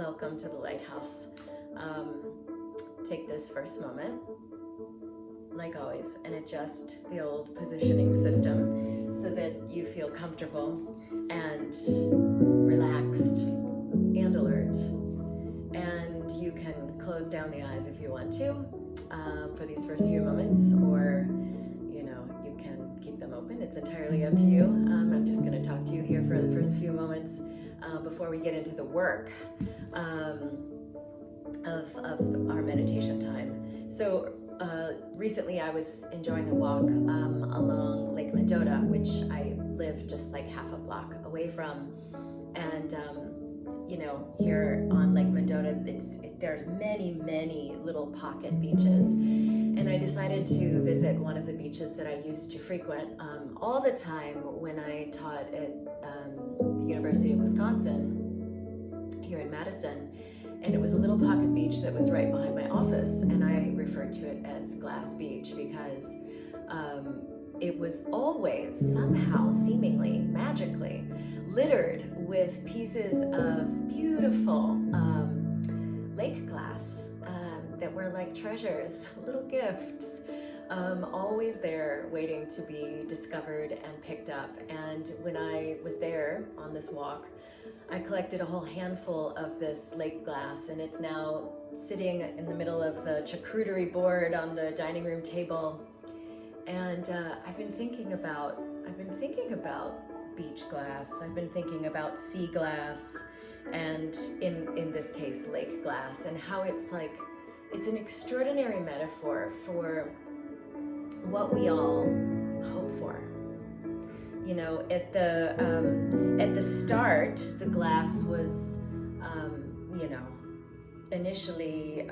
welcome to the lighthouse. Take this first moment, like always, and adjust the old positioning system so that you feel comfortable and relaxed and alert. And you can close down the eyes if you want to for these first few moments, or you can keep them open. It's entirely up to you. I'm just going to talk to you here for the first few moments before we get into the work of our meditation time. So recently I was enjoying a walk along Lake Mendota, which I live just like half a block away from. And here on Lake Mendota, there's many little pocket beaches. And I decided to visit one of the beaches that I used to frequent all the time when I taught at the University of Wisconsin here in Madison. And it was a little pocket beach that was right behind my office, and I referred to it as Glass Beach because it was always somehow, seemingly, magically, littered with pieces of beautiful lake glass that were like treasures, little gifts, always there waiting to be discovered and picked up. And when I was there on this walk, I collected a whole handful of this lake glass, and it's now sitting in the middle of the charcuterie board on the dining room table. And I've been thinking about beach glass. I've been thinking about sea glass, and in this case, lake glass, and how it's an extraordinary metaphor for what we all hope for. At the start, the glass was, initially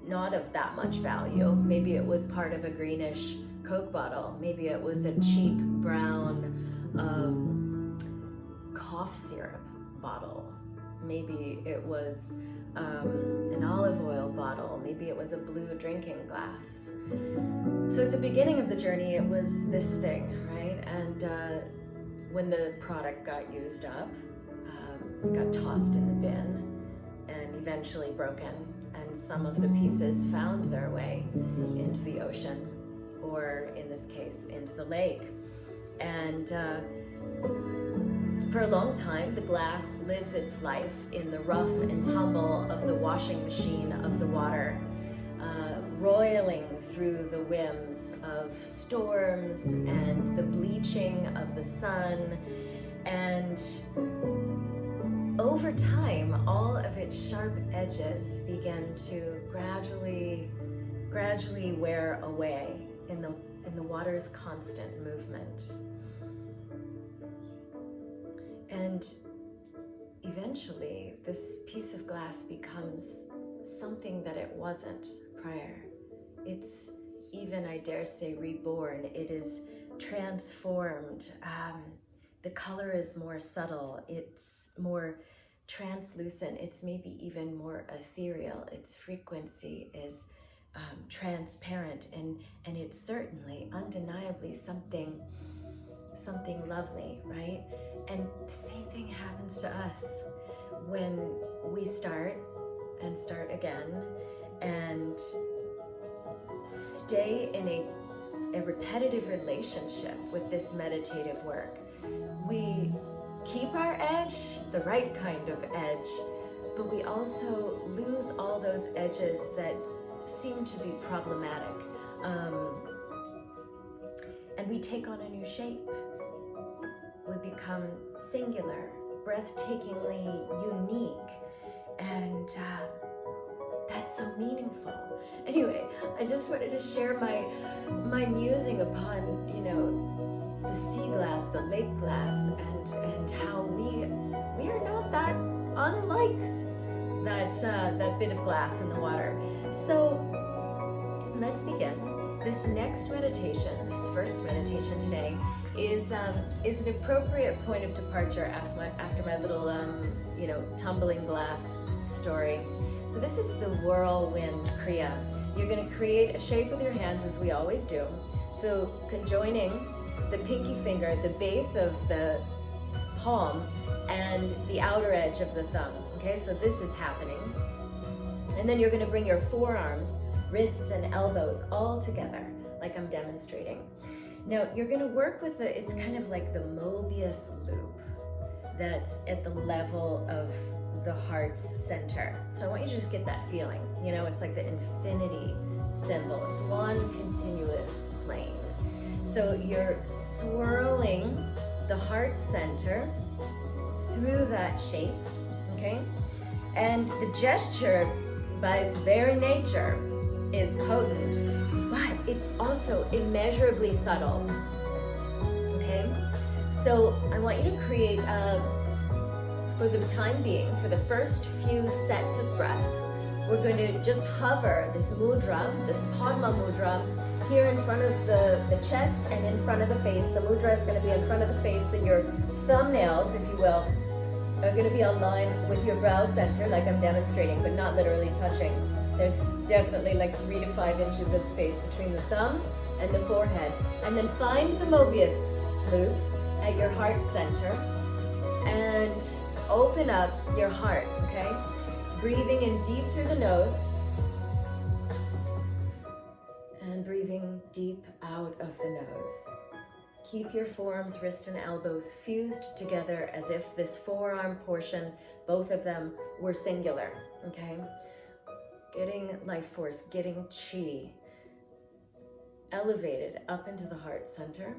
not of that much value. Maybe it was part of a greenish Coke bottle. Maybe it was a cheap brown cough syrup bottle. Maybe it was an olive oil bottle. Maybe it was a blue drinking glass. So at the beginning of the journey, it was this thing, right? And when the product got used up, it got tossed in the bin and eventually broken. And some of the pieces found their way into the ocean, or in this case, into the lake. And for a long time, the glass lives its life in the rough and tumble of the washing machine of the water, roiling through the whims of storms and the bleaching of the sun. And over time, all of its sharp edges began to gradually wear away in the water's constant movement. And eventually, this piece of glass becomes something that it wasn't prior. It's even, I dare say, reborn. It is transformed. The color is more subtle. It's more translucent. It's maybe even more ethereal. Its frequency is transparent, and it's certainly, undeniably something lovely, right? And the same thing happens to us when we start again and stay in a repetitive relationship with this meditative work. We keep our edge, the right kind of edge, but we also lose all those edges that seem to be problematic. And we take on a new shape. We become singular, breathtakingly unique, and that's so meaningful. Anyway, I just wanted to share my musing upon, the sea glass, the lake glass, and how we are not that unlike that bit of glass in the water. So let's begin. This next meditation, this first meditation today, is an appropriate point of departure after my little tumbling glass story. So this is the whirlwind kriya. You're going to create a shape with your hands, as we always do. So conjoining the pinky finger, the base of the palm, and the outer edge of the thumb. Okay, so this is happening. And then you're going to bring your forearms, wrists, and elbows all together, like I'm demonstrating. Now, you're going to work with it's kind of like the Mobius loop that's at the level of the heart's center. So I want you to just get that feeling. You know, it's like the infinity symbol. It's one continuous plane. So you're swirling the heart center through that shape, okay? And the gesture, by its very nature, is potent, but it's also immeasurably subtle, okay? So I want you to create, for the time being, for the first few sets of breath, we're going to just hover this mudra, this Padma mudra, here in front of the chest and in front of the face. The mudra is going to be in front of the face, so your thumbnails, if you will, are going to be aligned with your brow center, like I'm demonstrating, but not literally touching. There's definitely like 3 to 5 inches of space between the thumb and the forehead. And then find the Mobius loop at your heart center and open up your heart, okay? Breathing in deep through the nose and breathing deep out of the nose. Keep your forearms, wrists, and elbows fused together as if this forearm portion, both of them, were singular, okay? Getting life force, getting chi elevated up into the heart center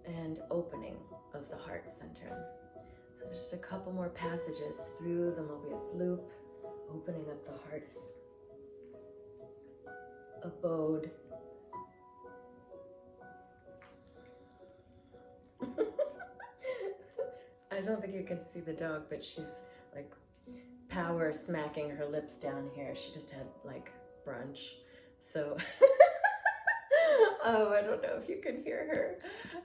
and opening of the heart center. So just a couple more passages through the Mobius loop, opening up the heart's abode. I don't think you can see the dog, but she's like power smacking her lips down here. She just had like brunch, so I don't know if you can hear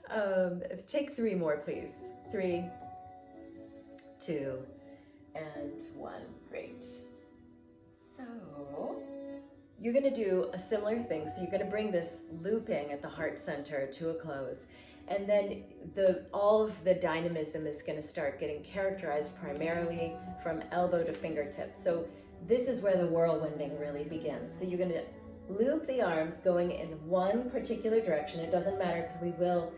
her. Take 3 more, please. 3, 2, and 1. Great. So you're going to do a similar thing. So you're going to bring this looping at the heart center to a close. And then all of the dynamism is going to start getting characterized primarily from elbow to fingertips. So this is where the whirlwinding really begins. So you're going to loop the arms going in one particular direction. It doesn't matter because we will,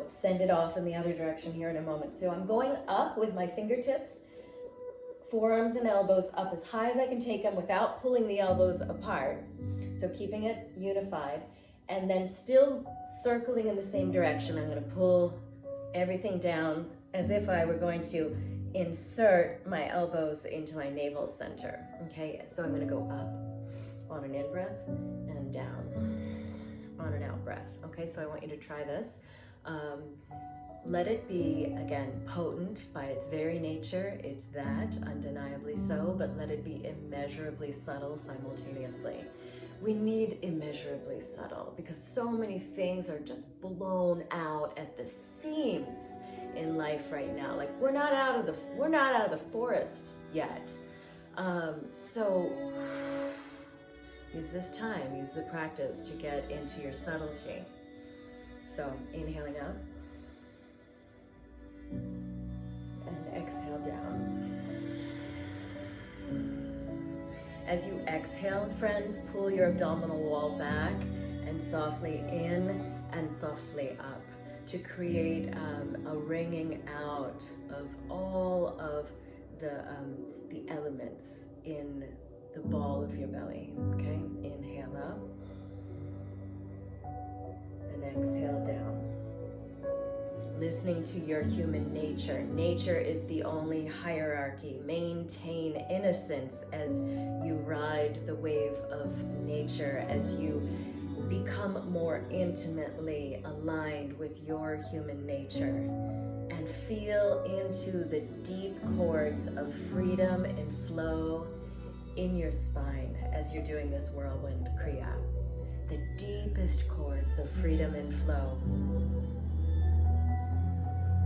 send it off in the other direction here in a moment. So I'm going up with my fingertips, forearms and elbows up as high as I can take them without pulling the elbows apart. So keeping it unified. And then still circling in the same direction, I'm going to pull everything down as if I were going to insert my elbows into my navel center. Okay, so I'm going to go up on an in-breath and down on an out-breath. Okay, so I want you to try this. Let it be, again, potent by its very nature. It's that, undeniably so, but let it be immeasurably subtle simultaneously. We need immeasurably subtle because so many things are just blown out at the seams in life right now. Like we're not out of the forest yet. So use this time, use the practice to get into your subtlety. So inhaling up and exhale down. As you exhale, friends, pull your abdominal wall back and softly in and softly up to create a wringing out of all of the elements in the ball of your belly. Okay, inhale up and exhale down. Listening to your human nature. Nature is the only hierarchy. Maintain innocence as you ride the wave of nature, as you become more intimately aligned with your human nature and feel into the deep chords of freedom and flow in your spine as you're doing this whirlwind kriya. The deepest chords of freedom and flow.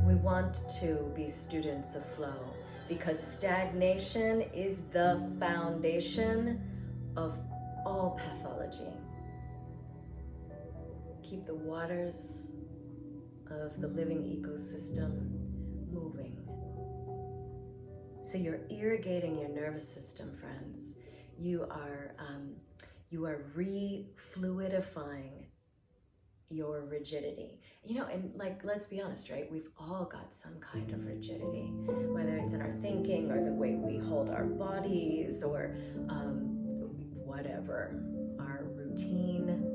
We want to be students of flow because stagnation is the foundation of all pathology. Keep the waters of the living ecosystem moving. So you're irrigating your nervous system, friends. You are re-fluidifying your rigidity. You know, and like, let's be honest, right? We've all got some kind of rigidity, whether it's in our thinking or the way we hold our bodies or whatever, our routine.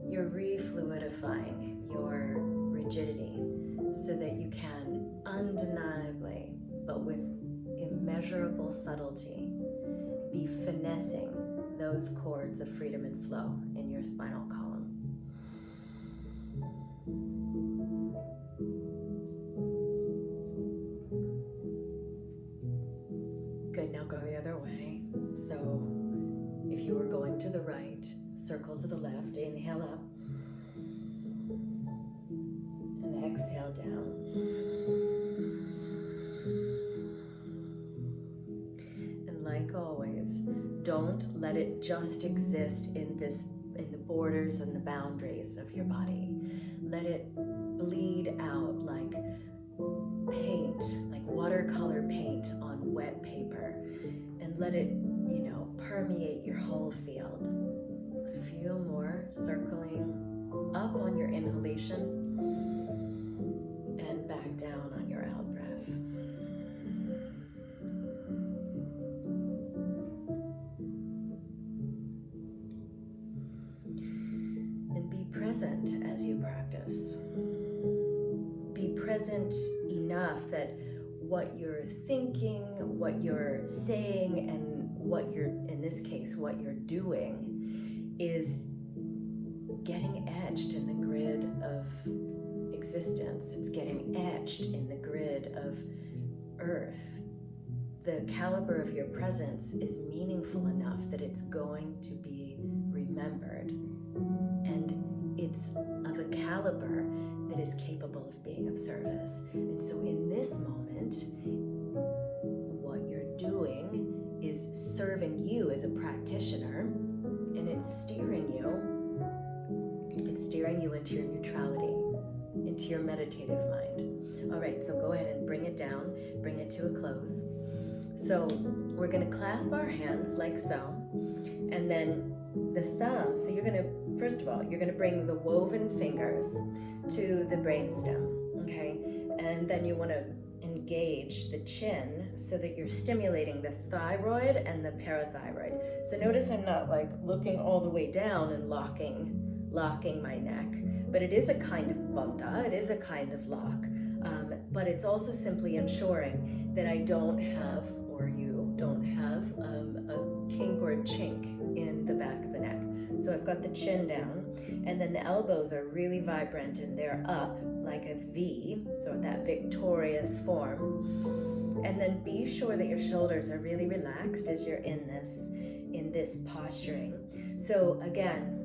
You're re-fluidifying your rigidity so that you can undeniably, but with immeasurable subtlety, be finessing those chords of freedom and flow in your spinal column. Good, now go the other way. So if you were going to the right, circle to the left, inhale up, and exhale down. And like always, don't let it just exist in the borders and the boundaries of your body. Let it bleed out like paint, like watercolor paint on wet paper, and let it, permeate your whole field. A few more, circling up on your inhalation and back down on your out breath. And be present as you practice. Be present enough that what you're thinking, what you're saying, and in this case, what you're doing is getting etched in the grid of existence. It's getting etched in the grid of Earth. The caliber of your presence is meaningful enough that it's going to be remembered. And it's of a caliber that is capable of being of service. And so in this moment, what you're doing is serving you as a practitioner, and it's steering you into your neutrality, into your meditative mind. All right, so go ahead and bring it down, bring it to a close. So we're going to clasp our hands like so, and then the thumb, so you're going to, first of all, you're going to bring the woven fingers to the brainstem, okay? And then you want to engage the chin so that you're stimulating the thyroid and the parathyroid. So notice I'm not like looking all the way down and locking my neck, but it is a kind of bandha, it is a kind of lock, but it's also simply ensuring that I don't have, or you don't have, a kink or a chink in the back of the neck. So I've got the chin down, and then the elbows are really vibrant and they're up like a V, so that victorious form. And then be sure that your shoulders are really relaxed as you're in this posturing. So again,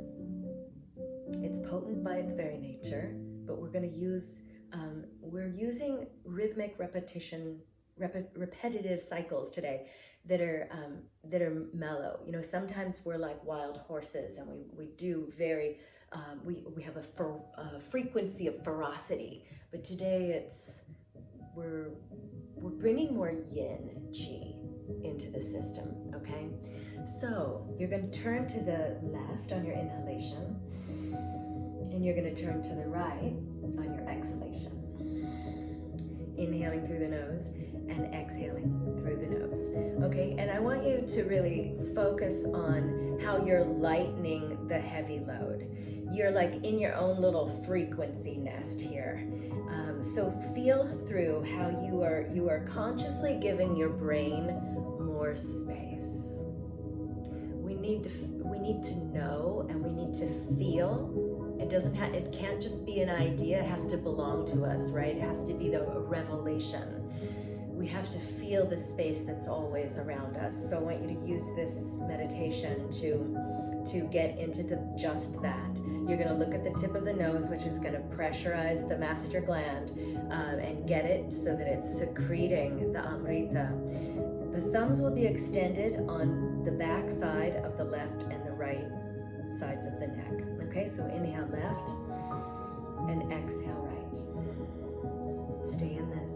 it's potent by its very nature, but we're using rhythmic repetitive cycles today that are mellow. Sometimes we're like wild horses, and we do very we have a frequency of ferocity, but today we're bringing more yin chi into the system. Okay, so you're going to turn to the left on your inhalation, and you're going to turn to the right on your exhalation. Inhaling through the nose and exhaling through the nose. Okay, and I want you to really focus on how you're lightening the heavy load. You're like in your own little frequency nest here. So feel through how you are consciously giving your brain more space. We need to know, and we need to feel. It can't just be an idea, it has to belong to us, right? It has to be a revelation. We have to feel the space that's always around us. So I want you to use this meditation to get into just that. You're going to look at the tip of the nose, which is going to pressurize the master gland and get it so that it's secreting the amrita. The thumbs will be extended on the back side of the left and the right sides of the neck. Okay, so inhale left and exhale right. Stay in this.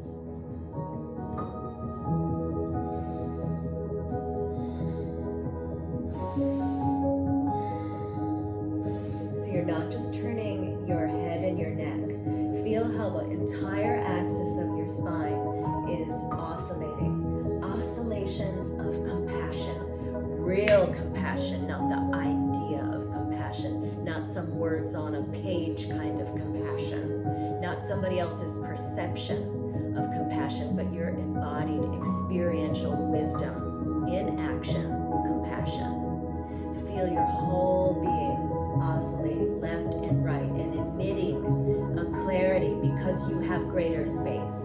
you're not just turning your head and your neck. Feel how the entire axis of your spine is oscillating. Oscillations of compassion. Real compassion, not the idea of compassion. Not some words on a page kind of compassion. Not somebody else's perception of compassion, but your embodied experiential wisdom in action, compassion. Feel your whole being oscillating left and right and emitting a clarity because you have greater space.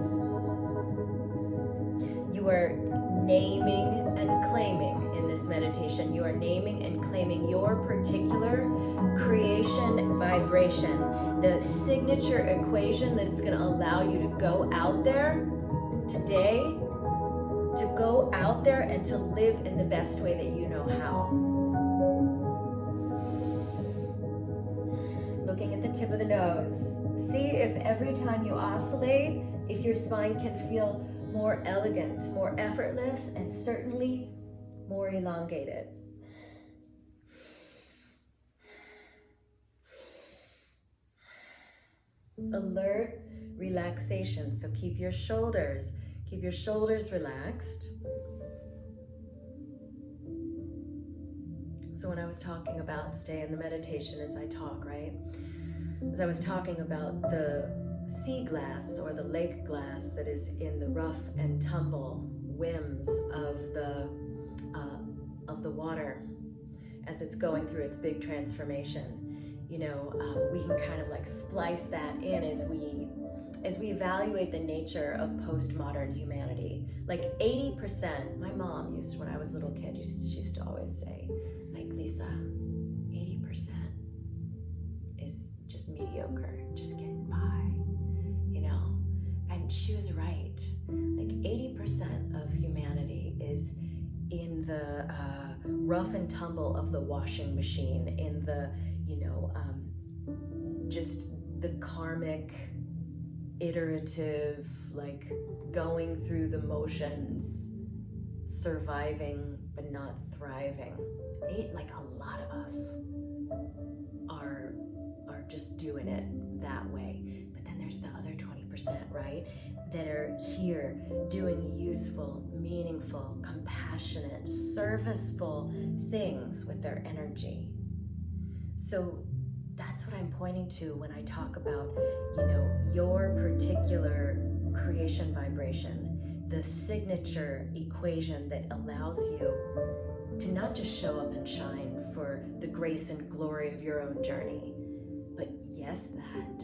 You are naming and claiming in this meditation. You are naming and claiming your particular creation vibration, the signature equation that is going to allow you to go out there today, to go out there and to live in the best way that you know how. Looking at the tip of the nose. See if every time you oscillate, if your spine can feel more elegant, more effortless, and certainly more elongated. Alert relaxation. So keep your shoulders relaxed. So when I was talking about stay in the meditation as I talk, right? As I was talking about the sea glass or the lake glass that is in the rough and tumble whims of the water as it's going through its big transformation. You know, we can kind of like splice that in as we evaluate the nature of postmodern humanity. Like 80%, my mom used, when I was a little kid, she used to always say, like, Lisa, 80% is just mediocre, just getting by, you know? And she was right. Like 80% of humanity is in the rough and tumble of the washing machine, in the, just the karmic, iterative, like going through the motions, surviving but not thriving. Like a lot of us are just doing it that way. But then there's the other 20%, right? That are here doing useful, meaningful, compassionate, serviceful things with their energy. So that's what I'm pointing to when I talk about, your particular creation vibration, the signature equation that allows you to not just show up and shine for the grace and glory of your own journey, but yes, that,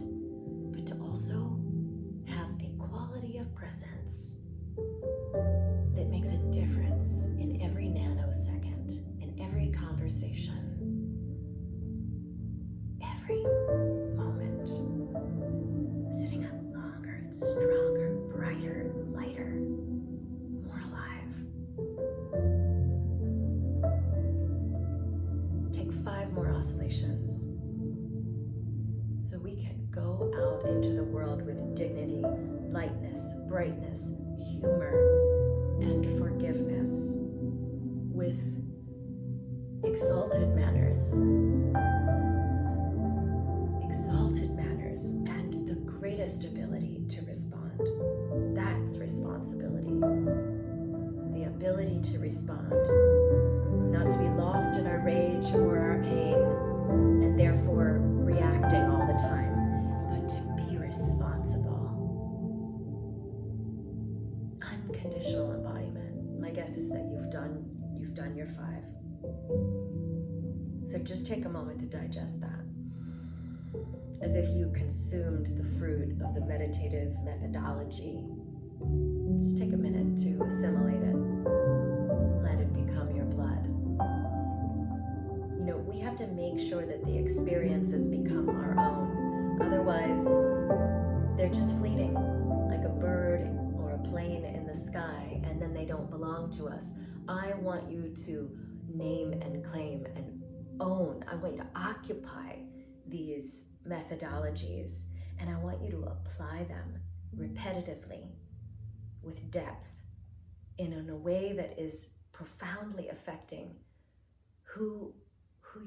but to also have a quality of presence that makes a difference in every nanosecond, in every conversation, every moment, sitting up longer and stronger, brighter, lighter, more alive. Take 5 more oscillations so we can go out into the world with dignity, lightness, brightness, humor, and forgiveness, with exalted manners, and the greatest ability to respond. That's responsibility. The ability to respond, not to be lost in our rage or our pain, and therefore reacting all the time, but to be responsible. Unconditional embodiment. My guess is that you've done your 5. So just take a moment to digest that, as if you consumed the fruit of the meditative methodology. Just take a minute to assimilate it. Let it become your blood. We have to make sure that the experiences become our own. Otherwise, they're just fleeting, like a bird or a plane in the sky, and then they don't belong to us. I want you to name and claim and own. I want you to occupy these methodologies, and I want you to apply them repetitively, with depth, in a way that is profoundly affecting who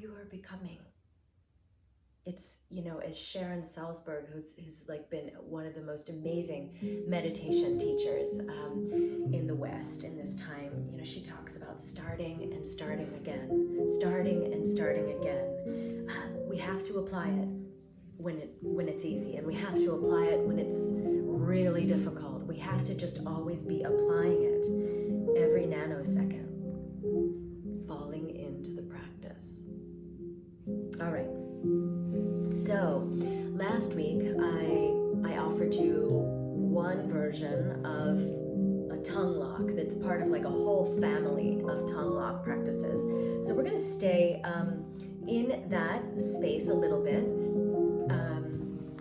you are becoming it's, you know, as Sharon Salzberg, who's like been one of the most amazing meditation teachers in the West in this time, you know, she talks about starting and starting again, starting and starting again. We have to apply it when it's easy, and we have to apply it when it's really difficult. We have to just always be applying it every nanosecond, falling into the practice. All right. So last week I offered you one version of a tongue lock that's part of like a whole family of tongue lock practices. So we're going to stay in that space a little bit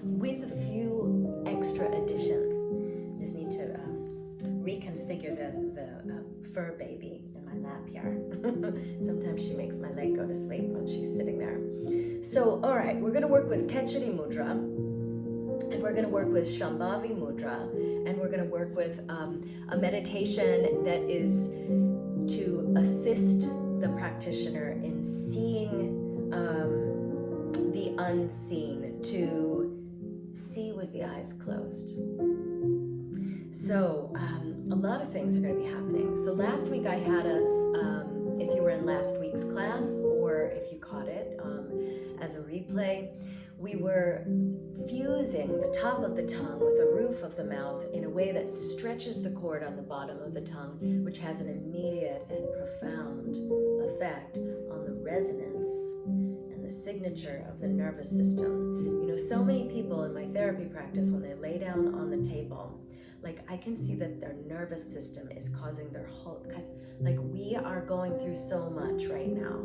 with a few extra additions. Just need to reconfigure the fur baby in my lap here. Sometimes she makes my leg go to sleep when she's sitting there. So, all right, we're going to work with Khechari Mudra, and we're going to work with Shambhavi Mudra, and we're going to work with a meditation that is to assist the practitioner in seeing the unseen, to see with the eyes closed. So a lot of things are going to be happening. So last week I had us, if you were in last week's class or if you caught it as a replay, we were fusing the top of the tongue with the roof of the mouth in a way that stretches the cord on the bottom of the tongue, which has an immediate and profound effect on the resonance and the signature of the nervous system. You know, so many people in my therapy practice, when they lay down on the table, like I can see that their nervous system is causing their whole, because like we are going through so much right now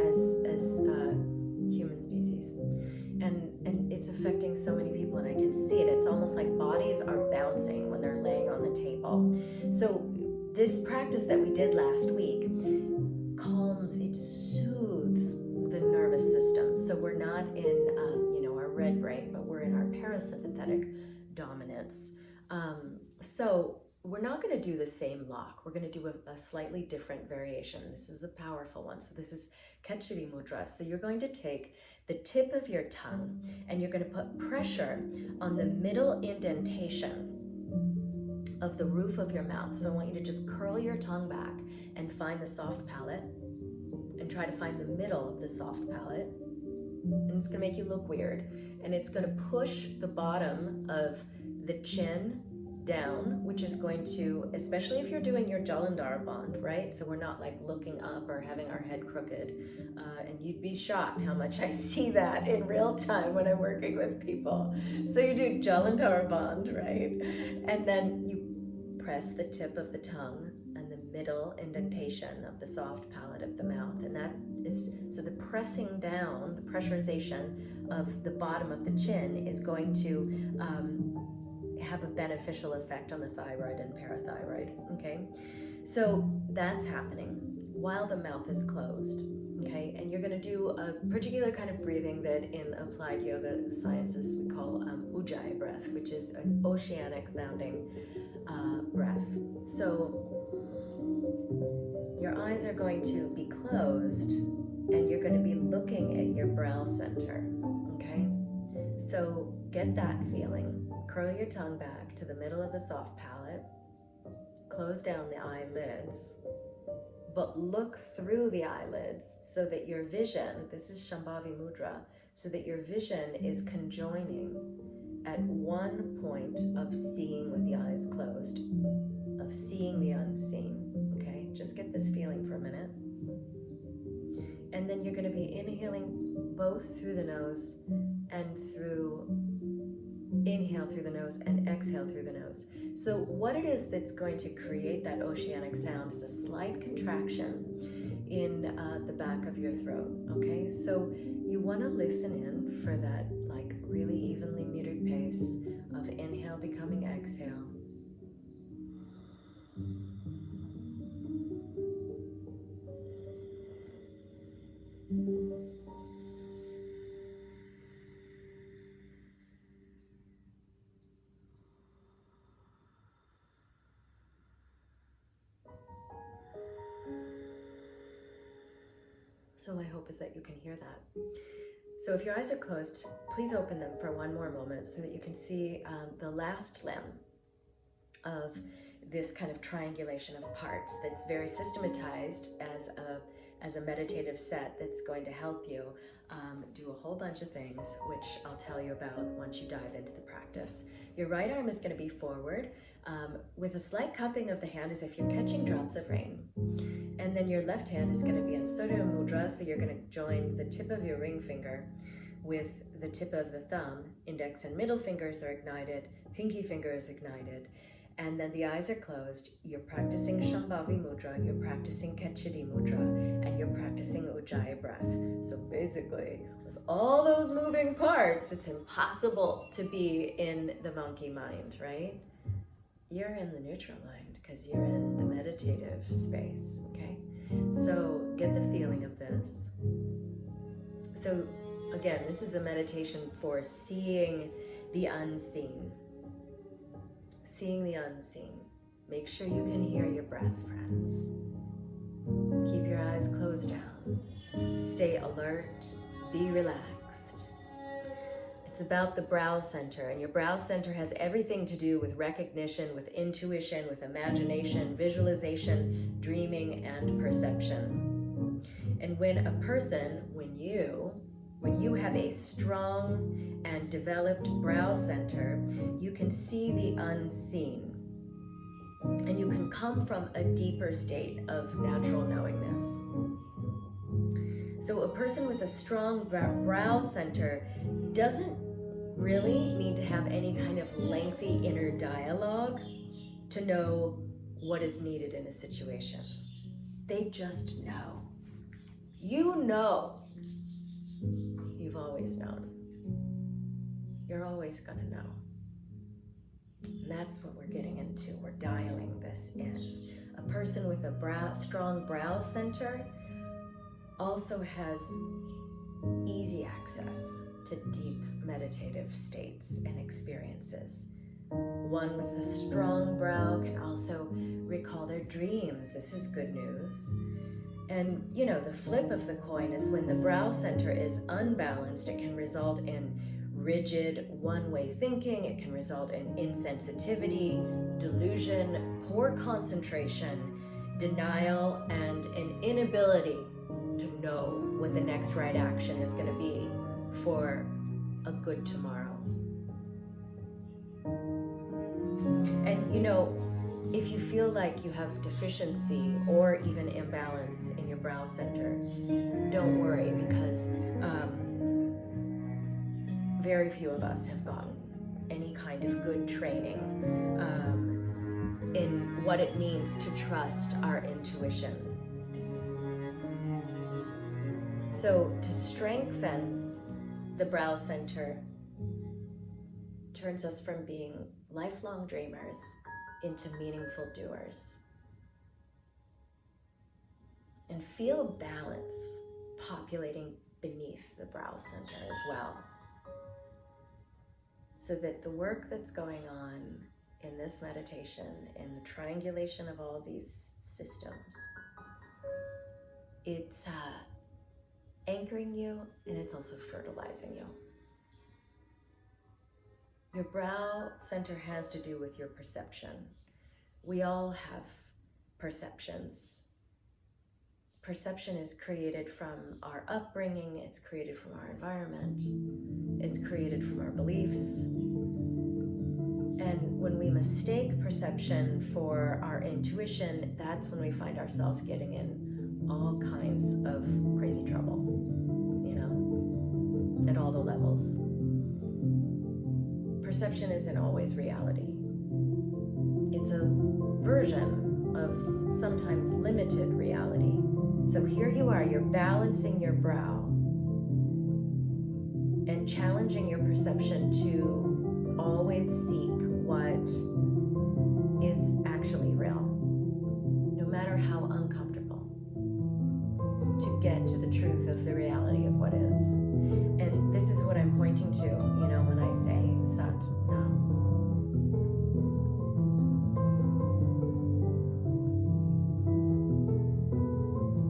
as human species, and it's affecting so many people, and I can see it. It's almost like bodies are bouncing when they're laying on the table. So this practice that we did last week calms, it soothes the nervous system. So we're not in our red brain, but we're in our parasympathetic dominance. So we're not going to do the same lock. We're going to do a slightly different variation. This is a powerful one. So this is Khechari Mudra. So you're going to take the tip of your tongue and you're going to put pressure on the middle indentation of the roof of your mouth. So I want you to just curl your tongue back and find the soft palate, and try to find the middle of the soft palate. And it's going to make you look weird. And it's going to push the bottom of the chin down, which is going to, especially if you're doing your Jalandhara band, right? So we're not like looking up or having our head crooked. And you'd be shocked how much I see that in real time when I'm working with people. So you do Jalandhara band, right? And then you press the tip of the tongue and the middle indentation of the soft palate of the mouth. And that is, so the pressing down, the pressurization of the bottom of the chin is going to have a beneficial effect on the thyroid and parathyroid, okay? So that's happening while the mouth is closed, okay? And you're gonna do a particular kind of breathing that in applied yoga sciences we call ujjayi breath, which is an oceanic sounding breath. So your eyes are going to be closed and you're going to be looking at your brow center, okay? So get that feeling. Curl your tongue back to the middle of the soft palate. Close down the eyelids, but look through the eyelids so that your vision, this is Shambhavi Mudra, so that your vision is conjoining at one point of seeing with the eyes closed, of seeing the unseen, okay? Just get this feeling for a minute. And then you're going to be inhaling both through the nose and inhale through the nose and exhale through the nose. So what it is that's going to create that oceanic sound is a slight contraction in the back of your throat, okay? So you want to listen in for that like really evenly muted pace of inhale becoming exhale. So my hope is that you can hear that. So if your eyes are closed, please open them for one more moment so that you can see the last limb of this kind of triangulation of parts that's very systematized as a meditative set that's going to help you do a whole bunch of things, which I'll tell you about once you dive into the practice. Your right arm is going to be forward with a slight cupping of the hand as if you're catching drops of rain. And then your left hand is going to be in Surya Mudra, so you're going to join the tip of your ring finger with the tip of the thumb. Index and middle fingers are ignited, pinky finger is ignited, and then the eyes are closed. You're practicing Shambhavi Mudra, you're practicing Kachiti Mudra, and you're practicing Ujjayi breath. So basically, with all those moving parts, it's impossible to be in the monkey mind, right? You're in the neutral mind because you're in the meditative space, okay? So get the feeling of this. So again, this is a meditation for seeing the unseen. Seeing the unseen. Make sure you can hear your breath, friends. Keep your eyes closed down. Stay alert. Be relaxed. It's about the brow center, and your brow center has everything to do with recognition, with intuition, with imagination, visualization, dreaming, and perception. And when a person, when you have a strong and developed brow center, you can see the unseen, and you can come from a deeper state of natural knowingness. So a person with a strong brow center doesn't really need to have any kind of lengthy inner dialogue to know what is needed in a situation. They just know. You know. You've always known. You're always gonna know. And that's what we're getting into. We're dialing this in. A person with a strong brow center also has easy access to deep meditative states and experiences. One with a strong brow can also recall their dreams. This is good news. And you know, the flip of the coin is when the brow center is unbalanced, it can result in rigid one-way thinking, it can result in insensitivity, delusion, poor concentration, denial, and an inability to know what the next right action is going to be for a good tomorrow. And you know, if you feel like you have deficiency or even imbalance in your brow center, don't worry, because very few of us have gotten any kind of good training in what it means to trust our intuition. So to strengthen the brow center turns us from being lifelong dreamers into meaningful doers. And feel balance populating beneath the brow center as well, so that the work that's going on in this meditation, in the triangulation of all these systems, it's anchoring you, and it's also fertilizing you. Your brow center has to do with your perception. We all have perceptions. Perception is created from our upbringing, it's created from our environment, it's created from our beliefs. And when we mistake perception for our intuition, that's when we find ourselves getting in all kinds of crazy trouble, you know, at all the levels. Perception isn't always reality. It's a version of sometimes limited reality. So here you are, you're balancing your brow and challenging your perception to always seek what is actually real, no matter how uncomfortable, to get to the truth of the reality of what is. And this is what I'm pointing to, you know, when I say Sat Nam.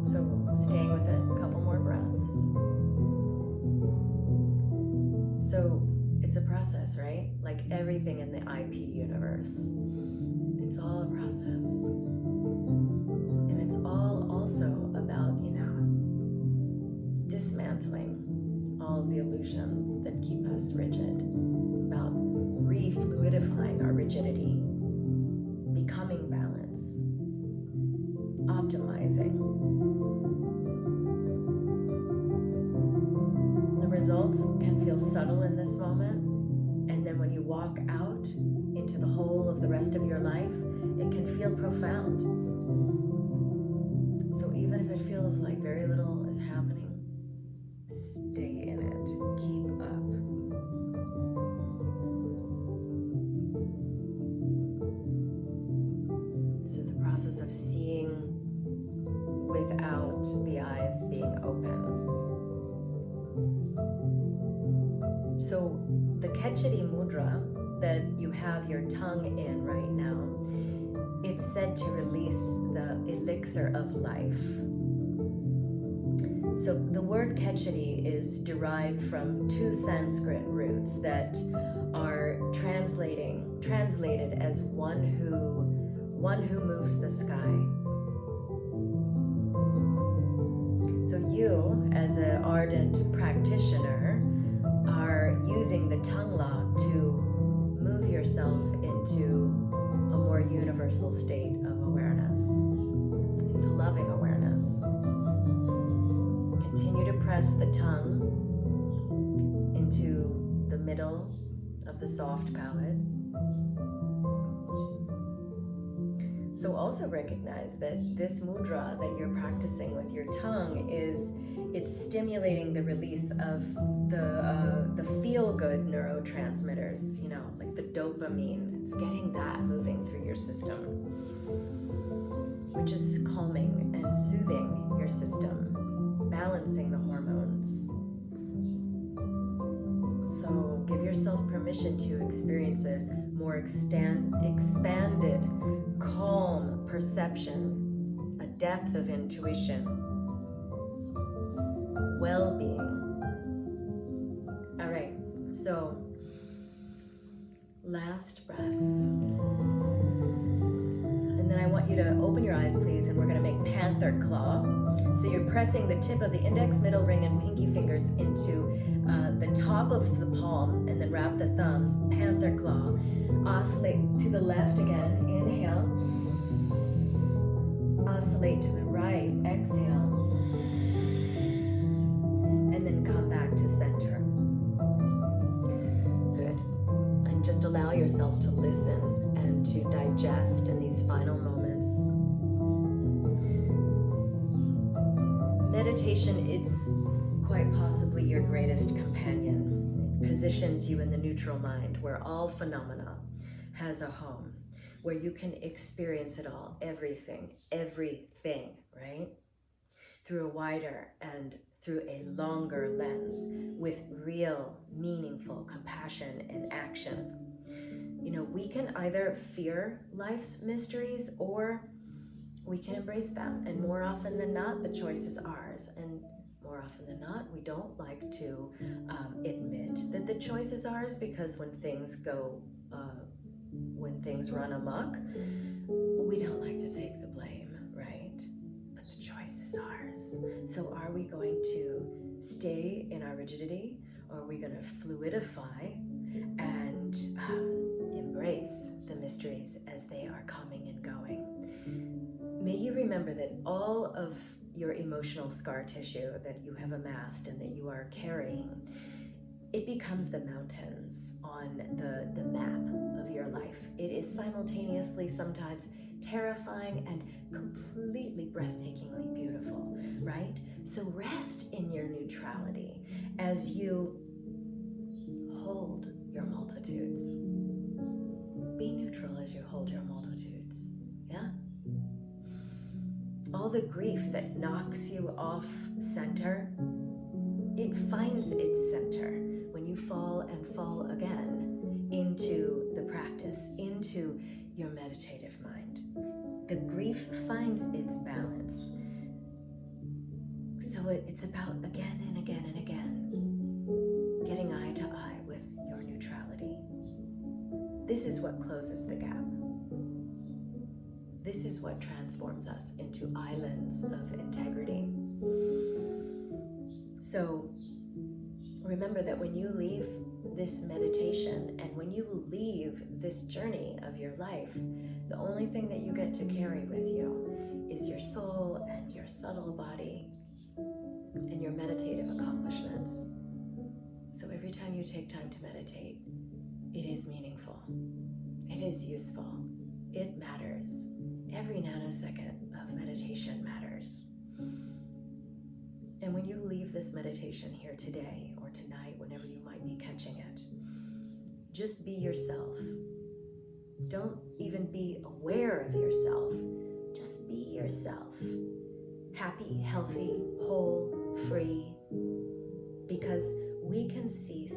So staying with it, a couple more breaths. everything in the IP universe. It's all a process. And it's all also about, dismantling all of the illusions that keep us rigid, about re-fluidifying our rigidity, becoming balance, optimizing. The results can feel subtle in this moment, and then when you walk out into the whole of the rest of your life, it can feel profound. So even if it feels like very little is happening, stay in it. Keep up. This is the process of seeing without the eyes being open. So the Ketchity Mudra that you have your tongue in right now, it's said to release the elixir of life. So the word Ketchity is derived from two Sanskrit roots that are translated as one who moves the sky. So you, as an ardent practitioner, are using the tongue lock to move yourself into a more universal state of awareness, into loving awareness. Continue to press the tongue into the middle of the soft palate. So also recognize that this mudra that you're practicing with your tongue it's stimulating the release of the feel-good neurotransmitters, like the dopamine. It's getting that moving through your system, which is calming and soothing your system, balancing the hormones. So give yourself permission to experience a more expanded, calm perception, a depth of intuition, well-being. All right, so last breath. And then I want you to open your eyes, please, and we're going to make panther claw. So you're pressing the tip of the index, middle ring, and pinky fingers into the top of the palm, and then wrap the thumbs, panther claw. Oscillate to the left again, inhale. Oscillate to the right, exhale. And then come back to center. Good. And just allow yourself to listen and to digest in these final moments. Meditation, it's quite possibly your greatest companion. It positions you in the neutral mind where all phenomena has a home, where you can experience it all, everything, right? Through a wider and through a longer lens with real, meaningful compassion and action. We can either fear life's mysteries or we can embrace them. And more often than not, the choice is ours. And more often than not, we don't like to admit that the choice is ours, because when things run amok, we don't like to take the blame, right? But the choice is ours. So are we going to stay in our rigidity, or are we going to fluidify and embrace the mysteries as they are coming and going? May you remember that all of your emotional scar tissue that you have amassed and that you are carrying, it becomes the mountains on the map of your life. It is simultaneously sometimes terrifying and completely breathtakingly beautiful, right? So rest in your neutrality as you hold your multitudes. Be neutral as you hold your multitudes, yeah? All the grief that knocks you off center, it finds its center when you fall and fall again into the practice, into your meditative mind. The grief finds its balance. So it's about again and again and again getting eye to eye with your neutrality. This is what closes the gap. This is what transforms us into islands of integrity. So remember that when you leave this meditation and when you leave this journey of your life, the only thing that you get to carry with you is your soul and your subtle body and your meditative accomplishments. So every time you take time to meditate, it is meaningful. It is useful. It matters. Every nanosecond of meditation matters. And when you leave this meditation here today or tonight, whenever you might be catching it, just be yourself. Don't even be aware of yourself. Just be yourself. Happy, healthy, whole, free. Because we can cease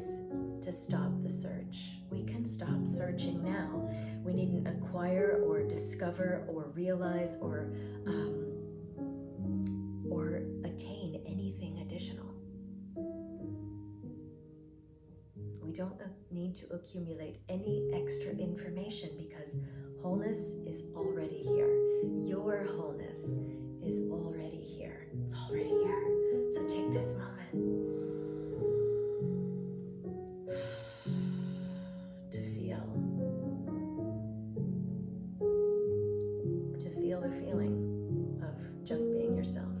to stop the search. We can stop searching now. We needn't acquire or discover or realize or attain anything additional. We don't need to accumulate any extra information because wholeness is already here. Your wholeness is already here. It's already here. So take this moment to feel the feeling of just being yourself.